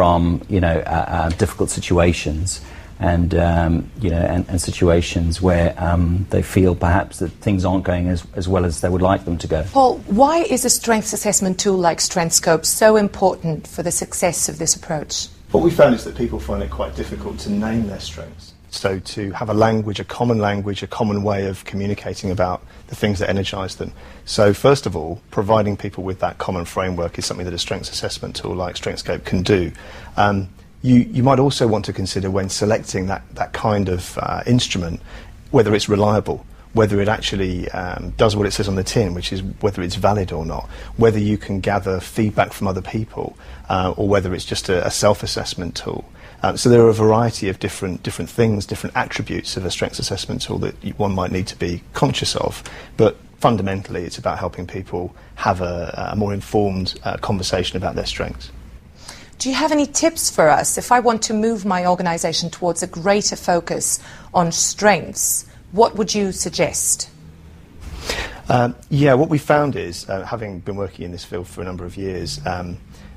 from difficult situations and and situations where they feel perhaps that things aren't going as well as they would like them to go. Paul, why is a strengths assessment tool like StrengthScope so important for the success of this approach? What we found is that people find it quite difficult to name their strengths. So to have a language, a common way of communicating about the things that energise them. So first of all, providing people with that common framework is something that a strengths assessment tool like StrengthScope can do. You might also want to consider when selecting that kind of instrument, whether it's reliable, whether it actually does what it says on the tin, which is whether it's valid or not, whether you can gather feedback from other people, or whether it's just a self-assessment tool. So there are a variety of different things, different attributes of a strengths assessment tool that one might need to be conscious of. But fundamentally, it's about helping people have a more informed conversation about their strengths. Do you have any tips for us if I want to move my organisation towards a greater focus on strengths? What would you suggest? What we found is, having been working in this field for a number of years,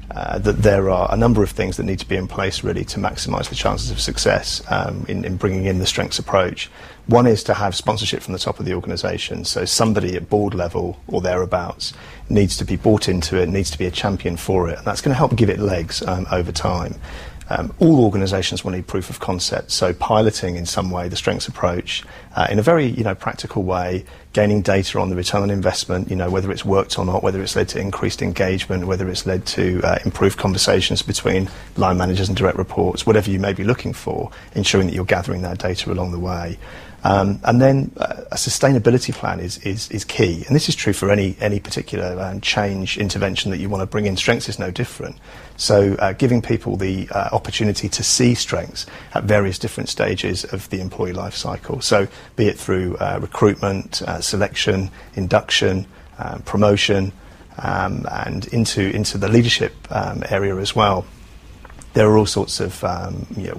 that there are a number of things that need to be in place really to maximise the chances of success in bringing in the strengths approach. One is to have sponsorship from the top of the organisation, so somebody at board level or thereabouts needs to be bought into it, needs to be a champion for it, and that's going to help give it legs over time. All organisations will need proof of concept, so piloting in some way the strengths approach in a very practical way, gaining data on the return on investment, whether it's worked or not, whether it's led to increased engagement, whether it's led to improved conversations between line managers and direct reports, whatever you may be looking for, ensuring that you're gathering that data along the way. And then a sustainability plan is key, and this is true for any particular change intervention that you want to bring in. Strengths is no different. So giving people the opportunity to see strengths at various different stages of the employee life cycle. So be it through recruitment, selection, induction, promotion, and into the leadership area as well. There are all sorts of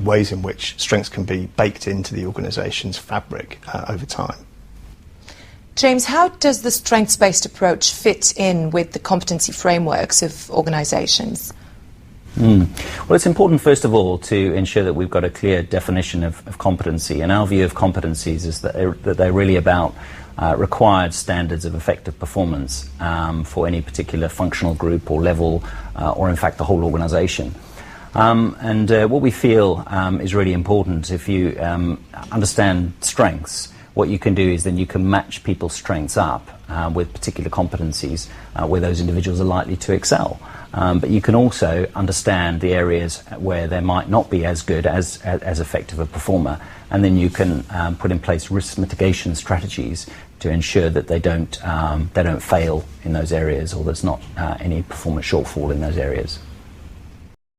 ways in which strengths can be baked into the organisation's fabric over time. James, how does the strengths-based approach fit in with the competency frameworks of organisations? Well, it's important, first of all, to ensure that we've got a clear definition of competency. And our view of competencies is that they're really about required standards of effective performance for any particular functional group or level, or in fact the whole organisation. What we feel is really important, if you understand strengths, what you can do is then you can match people's strengths up with particular competencies where those individuals are likely to excel. But you can also understand the areas where they might not be as good, as effective a performer, and then you can put in place risk mitigation strategies to ensure that they don't fail in those areas, or there's not any performance shortfall in those areas.